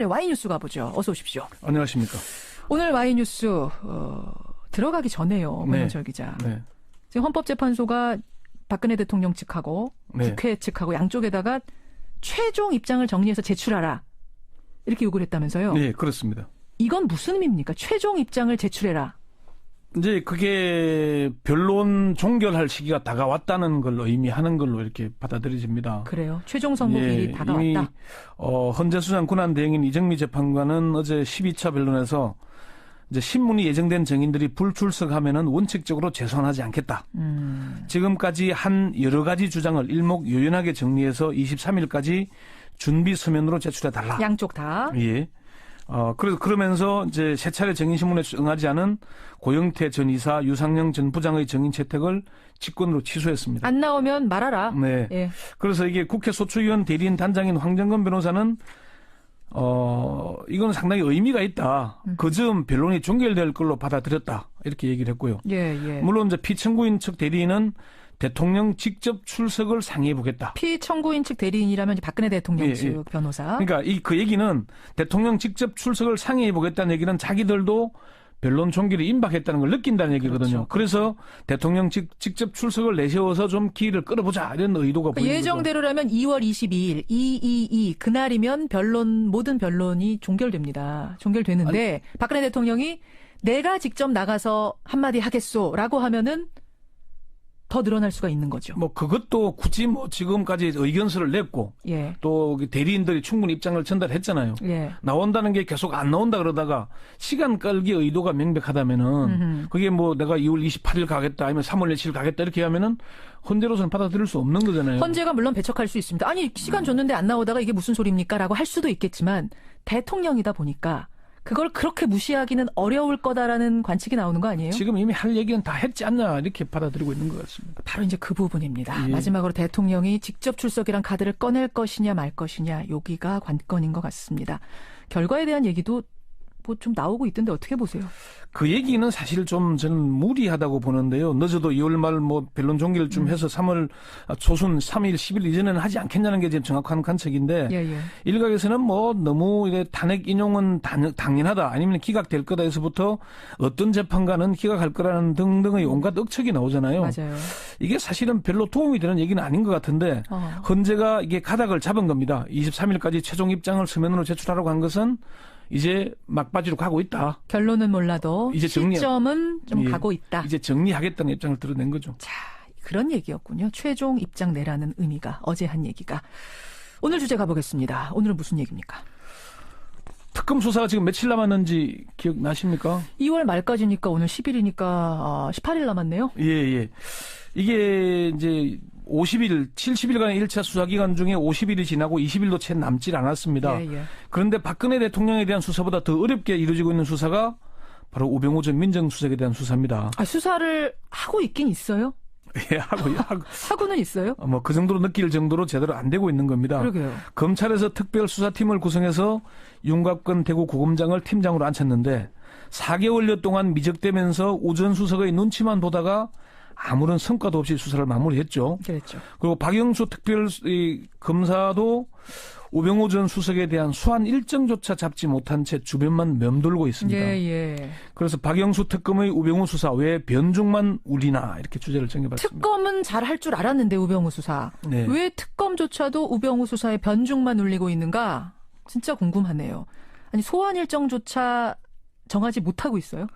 네, 와이뉴스 가보죠. 어서 오십시오. 안녕하십니까. 오늘 와이뉴스 들어가기 전에요. 네. 문현철 기자. 네. 지금 헌법재판소가 박근혜 대통령 측하고 네. 국회 측하고 양쪽에다가 최종 입장을 정리해서 제출하라. 이렇게 요구를 했다면서요. 네, 그렇습니다. 이건 무슨 의미입니까? 최종 입장을 제출해라. 이제 그게 변론 종결할 시기가 다가왔다는 걸 의미하는 걸로 이렇게 받아들여집니다. 그래요. 최종 선고일이 예, 다가왔다. 이미 헌재수장 권한대행인 이정미 재판관은 어제 12차 변론에서 이제 신문이 예정된 증인들이 불출석하면은 원칙적으로 재소하지 않겠다. 지금까지 한 여러 가지 주장을 일목요연하게 정리해서 23일까지 준비 서면으로 제출해 달라. 양쪽 다. 예. 그러면서 이제 세 차례 증인신문에 응하지 않은 고영태 전 이사, 유상영 전 부장의 증인 채택을 직권으로 취소했습니다. 안 나오면 말하라. 네. 예. 그래서 이게 국회 소추위원 대리인 단장인 황정근 변호사는 이건 상당히 의미가 있다. 그즈음 변론이 종결될 걸로 받아들였다. 이렇게 얘기를 했고요. 예, 예. 물론 이제 피청구인 측 대리인은 대통령 직접 출석을 상의해 보겠다. 피청구인 측 대리인이라면 이제 박근혜 대통령 예, 측 예. 변호사. 그러니까 그 얘기는 대통령 직접 출석을 상의해 보겠다는 얘기는 자기들도 변론 종결이 임박했다는 걸 느낀다는 얘기거든요. 그렇죠. 그래서 대통령 직접 출석을 내세워서 좀 기일을 끌어보자 이런 의도가 보이는 거죠. 예정대로라면 2월 22일 222 그날이면 모든 변론이 종결됩니다. 종결되는데 박근혜 대통령이 내가 직접 나가서 한마디 하겠소라고 하면은 더 늘어날 수가 있는 거죠. 뭐 그것도 굳이 뭐 지금까지 의견서를 냈고 예. 또 대리인들이 충분히 입장을 전달했잖아요. 예. 나온다는 게 계속 안 나온다 그러다가 시간 끌기 의도가 명백하다면은 그게 뭐 내가 2월 28일 가겠다 아니면 3월 17일 가겠다 이렇게 하면은 헌재로서는 받아들일 수 없는 거잖아요. 헌재가 물론 배척할 수 있습니다. 아니 시간 줬는데 안 나오다가 이게 무슨 소리입니까라고 할 수도 있겠지만 대통령이다 보니까 그걸 그렇게 무시하기는 어려울 거다라는 관측이 나오는 거 아니에요? 지금 이미 할 얘기는 다 했지 않나 이렇게 받아들이고 있는 것 같습니다. 바로 이제 그 부분입니다. 예. 마지막으로 대통령이 직접 출석이란 카드를 꺼낼 것이냐 말 것이냐 여기가 관건인 것 같습니다. 결과에 대한 얘기도 뭐 좀 나오고 있던데 어떻게 보세요? 그 얘기는 사실 좀 저는 무리하다고 보는데요. 늦어도 2월 말 뭐 변론 종결쯤 해서 3월 초순 3일 10일 이전에는 하지 않겠냐는 게 지금 정확한 관측인데 예, 예. 일각에서는 뭐 너무 이래 탄핵 인용은 당연하다 아니면 기각될 거다 해서부터 어떤 재판관은 기각할 거라는 등등의 온갖 억측이 나오잖아요. 맞아요. 이게 사실은 별로 도움이 되는 얘기는 아닌 것 같은데 헌재가 이게 가닥을 잡은 겁니다. 23일까지 최종 입장을 서면으로 제출하라고 한 것은 이제 막바지로 가고 있다. 결론은 몰라도 이제 시점은 좀 예, 가고 있다. 이제 정리하겠다는 입장을 드러낸 거죠. 자, 그런 얘기였군요. 최종 입장 내라는 의미가 어제 한 얘기가. 오늘 주제 가보겠습니다. 오늘은 무슨 얘기입니까? 특검 수사가 지금 며칠 남았는지 기억나십니까? 2월 말까지니까 오늘 10일이니까 18일 남았네요. 예, 예. 이게 이제 50일, 70일간의 1차 수사 기간 중에 50일이 지나고 20일도 채 남질 않았습니다. 예, 예. 그런데 박근혜 대통령에 대한 수사보다 더 어렵게 이루어지고 있는 수사가 바로 우병우 전 민정수석에 대한 수사입니다. 아, 수사를 하고 있긴 있어요? 예, 하고는 있어요? 뭐 그 정도로 느낄 정도로 제대로 안 되고 있는 겁니다. 그러게요. 검찰에서 특별수사팀을 구성해서 윤곽근 대구고검장을 팀장으로 앉혔는데 4개월여 동안 미적대면서 우전 수석의 눈치만 보다가 아무런 성과도 없이 수사를 마무리했죠. 그랬죠. 그리고 박영수 특별검사도 우병우 전 수석에 대한 소환 일정조차 잡지 못한 채 주변만 맴돌고 있습니다. 예, 예. 그래서 박영수 특검의 우병우 수사 왜 변죽만 울리나 이렇게 주제를 정해봤습니다. 특검은 잘 할 줄 알았는데 우병우 수사. 네. 왜 특검조차도 우병우 수사에 변죽만 울리고 있는가? 진짜 궁금하네요. 아니 소환 일정조차 정하지 못하고 있어요?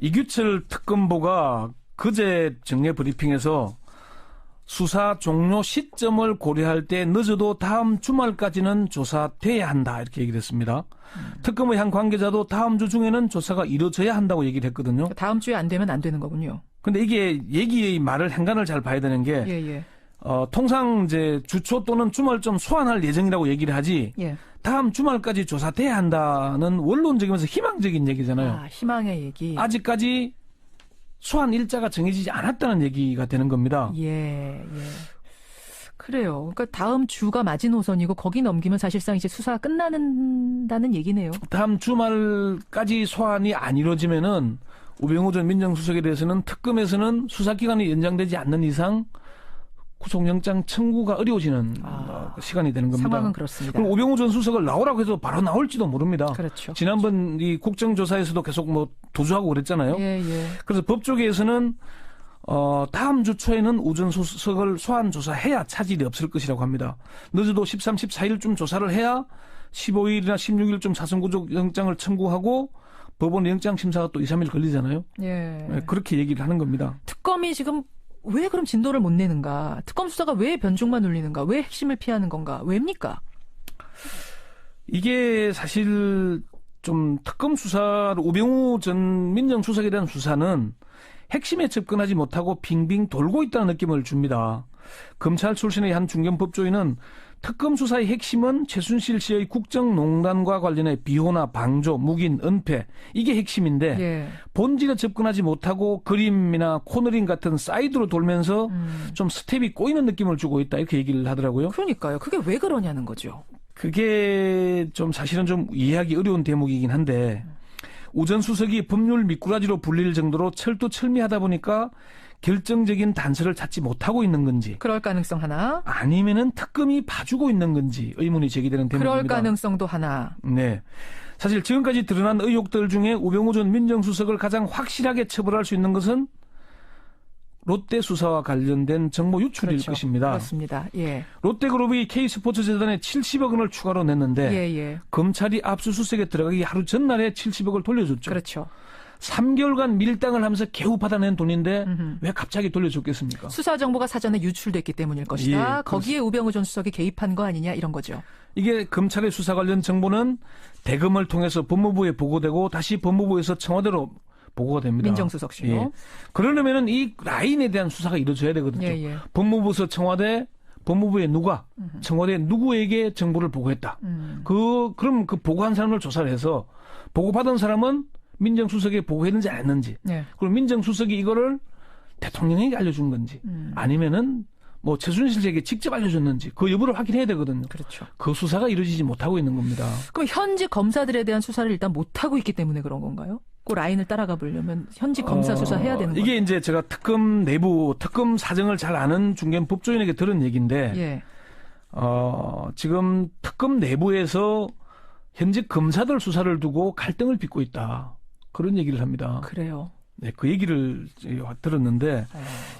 이규철 특검보가 그제 정례 브리핑에서 수사 종료 시점을 고려할 때 늦어도 다음 주말까지는 조사돼야 한다 이렇게 얘기를 했습니다. 특검의 한 관계자도 다음 주 중에는 조사가 이루어져야 한다고 얘기를 했거든요. 다음 주에 안 되면 안 되는 거군요. 근데 이게 얘기의 말을 행간을 잘 봐야 되는 게 예, 예. 통상 이제 주초 또는 주말쯤 소환할 예정이라고 얘기를 하지 예. 다음 주말까지 조사돼야 한다는 원론적이면서 희망적인 얘기잖아요. 아, 희망의 얘기. 아직까지 소환 일자가 정해지지 않았다는 얘기가 되는 겁니다. 예, 예. 그래요. 그러니까 다음 주가 마지노선이고 거기 넘기면 사실상 이제 수사가 끝나는다는 얘기네요. 다음 주말까지 소환이 안 이루어지면은 우병우 전 민정수석에 대해서는 특검에서는 수사기간이 연장되지 않는 이상 구속영장 청구가 어려워지는 시간이 되는 겁니다. 상황은 그렇습니다. 그리고 우병우 전 수석을 나오라고 해도 바로 나올지도 모릅니다. 그렇죠. 지난번 이 국정조사에서도 계속 뭐 도주하고 그랬잖아요. 예. 그래서 법조계에서는 다음 주 초에는 우 전 수석을 소환 조사해야 차질이 없을 것이라고 합니다. 늦어도 13, 14일쯤 조사를 해야 15일이나 16일쯤 사선구속영장을 청구하고 법원 영장 심사가 또 2, 3일 걸리잖아요. 예. 그렇게 얘기를 하는 겁니다. 특검이 지금 왜 그럼 진도를 못 내는가? 특검 수사가 왜 변종만 울리는가? 왜 핵심을 피하는 건가? 왜입니까? 이게 사실 좀 특검 수사, 우병우 전 민정수석에 대한 수사는 핵심에 접근하지 못하고 빙빙 돌고 있다는 느낌을 줍니다. 검찰 출신의 한 중견법조인은 특검 수사의 핵심은 최순실 씨의 국정농단과 관련해 비호나 방조, 묵인, 은폐 이게 핵심인데 예. 본질에 접근하지 못하고 그림이나 코너링 같은 사이드로 돌면서 좀 스텝이 꼬이는 느낌을 주고 있다 이렇게 얘기를 하더라고요. 그러니까요. 그게 왜 그러냐는 거죠. 그게 좀 사실은 좀 이해하기 어려운 대목이긴 한데 우 전 수석이 법률 미꾸라지로 불릴 정도로 철두철미하다 보니까 결정적인 단서를 찾지 못하고 있는 건지 그럴 가능성 하나. 아니면은 특검이 봐주고 있는 건지 의문이 제기되는 대목입니다. 그럴 가능성도 하나. 네. 사실 지금까지 드러난 의혹들 중에 우병우 전 민정수석을 가장 확실하게 처벌할 수 있는 것은 롯데 수사와 관련된 정보 유출일 그렇죠. 것입니다. 그렇습니다. 예. 롯데그룹이 K스포츠재단에 70억 원을 추가로 냈는데 예. 검찰이 압수수색에 들어가기 하루 전날에 70억을 돌려줬죠. 그렇죠. 3개월간 밀당을 하면서 겨우 받아낸 돈인데 왜 갑자기 돌려줬겠습니까? 수사 정보가 사전에 유출됐기 때문일 것이다. 예, 거기에 우병우 전 수석이 개입한 거 아니냐 이런 거죠. 이게 검찰의 수사 관련 정보는 대검을 통해서 법무부에 보고되고 다시 법무부에서 청와대로 보고가 됩니다. 민정수석실로. 예. 그러려면은 이 라인에 대한 수사가 이루어져야 되거든요. 예. 법무부에서 청와대, 법무부에 누가, 청와대 누구에게 정보를 보고했다. 그럼 그 보고한 사람을 조사를 해서 보고받은 사람은 민정수석에 보고했는지 안 했는지. 예. 그리고 민정수석이 이거를 대통령에게 알려준 건지 아니면은 뭐 최순실 씨에게 직접 알려줬는지 그 여부를 확인해야 되거든요. 그렇죠. 그 수사가 이루어지지 못하고 있는 겁니다. 그럼 현직 검사들에 대한 수사를 일단 못하고 있기 때문에 그런 건가요? 그 라인을 따라가 보려면 현직 검사 수사해야 되는 거예요? 이게 이제 제가 특검 내부, 특검 사정을 잘 아는 중견 법조인에게 들은 얘기인데 예. 지금 특검 내부에서 현직 검사들 수사를 두고 갈등을 빚고 있다. 그런 얘기를 합니다. 그래요. 네, 그 얘기를 들었는데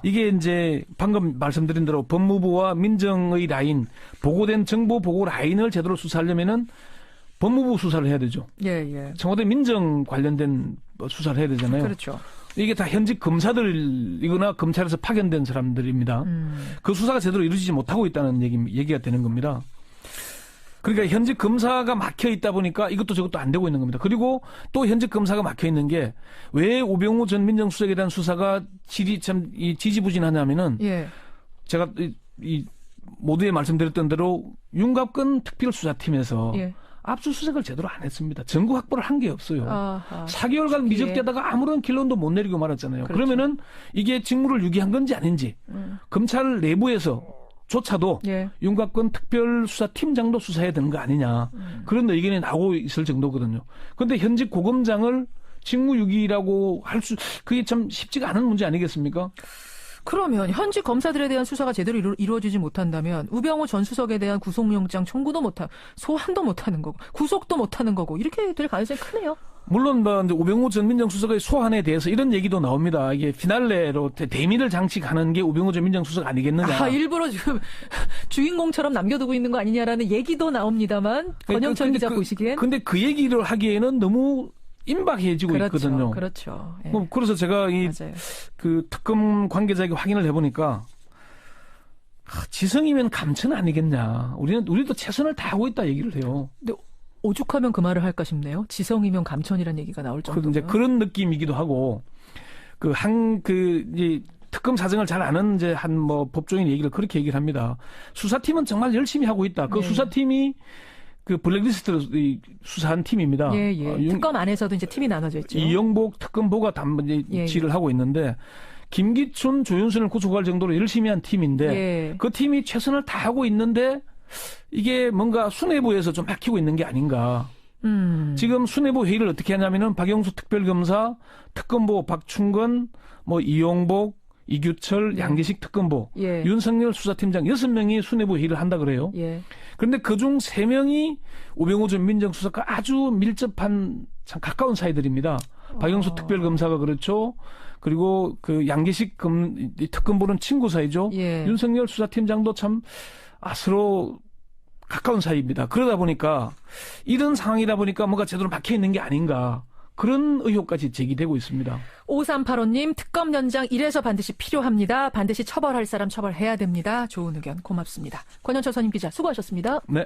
이게 이제 방금 말씀드린 대로 법무부와 민정의 라인, 보고된 정보 보고 라인을 제대로 수사하려면은 법무부 수사를 해야 되죠. 예. 청와대 민정 관련된 수사를 해야 되잖아요. 그렇죠. 이게 다 현직 검사들이거나 검찰에서 파견된 사람들입니다. 그 수사가 제대로 이루어지지 못하고 있다는 얘기가 되는 겁니다. 그러니까 현직 검사가 막혀 있다 보니까 이것도 저것도 안 되고 있는 겁니다. 그리고 또 현직 검사가 막혀 있는 게 왜 우병우 전 민정수석에 대한 수사가 지지부진하냐면은 예. 제가 이 모두에 말씀드렸던 대로 윤갑근 특별수사팀에서 예. 압수수색을 제대로 안 했습니다. 증거 확보를 한 게 없어요. 아하. 4개월간 미적되다가 아무런 결론도 못 내리고 말았잖아요. 그렇죠. 그러면은 이게 직무를 유기한 건지 아닌지 검찰 내부에서 조차도 예. 윤곽근 특별수사팀장도 수사해야 되는 거 아니냐. 그런 의견이 나오고 있을 정도거든요. 그런데 현직 고검장을 직무유기라고 그게 참 쉽지가 않은 문제 아니겠습니까? 그러면 현직 검사들에 대한 수사가 제대로 이루어지지 못한다면 우병우 전 수석에 대한 구속영장 청구도 못하고 소환도 못하는 거고 구속도 못하는 거고 이렇게 될 가능성이 크네요. 물론 이제 우병우 전 민정수석의 소환에 대해서 이런 얘기도 나옵니다. 이게 피날레로 대미를 장식하는 게 우병우 전 민정수석 아니겠느냐. 일부러 지금 주인공처럼 남겨두고 있는 거 아니냐라는 얘기도 나옵니다만 권영철 기자 보시기엔. 근데 그 얘기를 하기에는 너무 임박해지고 있거든요. 그렇죠. 예. 그래서 제가 그 특검 관계자에게 확인을 해보니까 지성이면 감천 아니겠냐. 우리도 최선을 다하고 있다 얘기를 해요. 근데 오죽하면 그 말을 할까 싶네요. 지성이면 감천이라는 얘기가 나올 정도면. 이제 그런 느낌이기도 하고 이 특검 사정을 잘 아는 이제 한 법조인 얘기를 그렇게 얘기를 합니다. 수사팀은 정말 열심히 하고 있다. 그 수사팀이 그 블랙리스트로 수사한 팀입니다. 예. 특검 안에서도 이제 팀이 나눠져 있죠. 이영복 특검보가 지를 하고 있는데 김기춘, 조윤선을 구속할 정도로 열심히 한 팀인데 그 팀이 최선을 다하고 있는데 이게 뭔가 수뇌부에서 좀 막히고 있는 게 아닌가. 지금 수뇌부 회의를 어떻게 하냐면은 박영수 특별검사, 특검보 박충건, 이용복, 이규철, 양기식 특검보, 예. 윤석열 수사팀장 6명이 수뇌부 회의를 한다 그래요. 예. 그런데 그중 3명이 우병우 전 민정수석과 아주 밀접한 참 가까운 사이들입니다. 박영수 특별검사가 그렇죠. 그리고 그 양기식 특검보는 친구 사이죠. 예. 윤석열 수사팀장도 참 서로 가까운 사이입니다. 그러다 보니까 이런 상황이다 보니까 뭔가 제대로 막혀 있는 게 아닌가. 그런 의혹까지 제기되고 있습니다. 5385님, 특검 연장 이래서 반드시 필요합니다. 반드시 처벌할 사람 처벌해야 됩니다. 좋은 의견 고맙습니다. 권현철 선임 기자 수고하셨습니다. 네.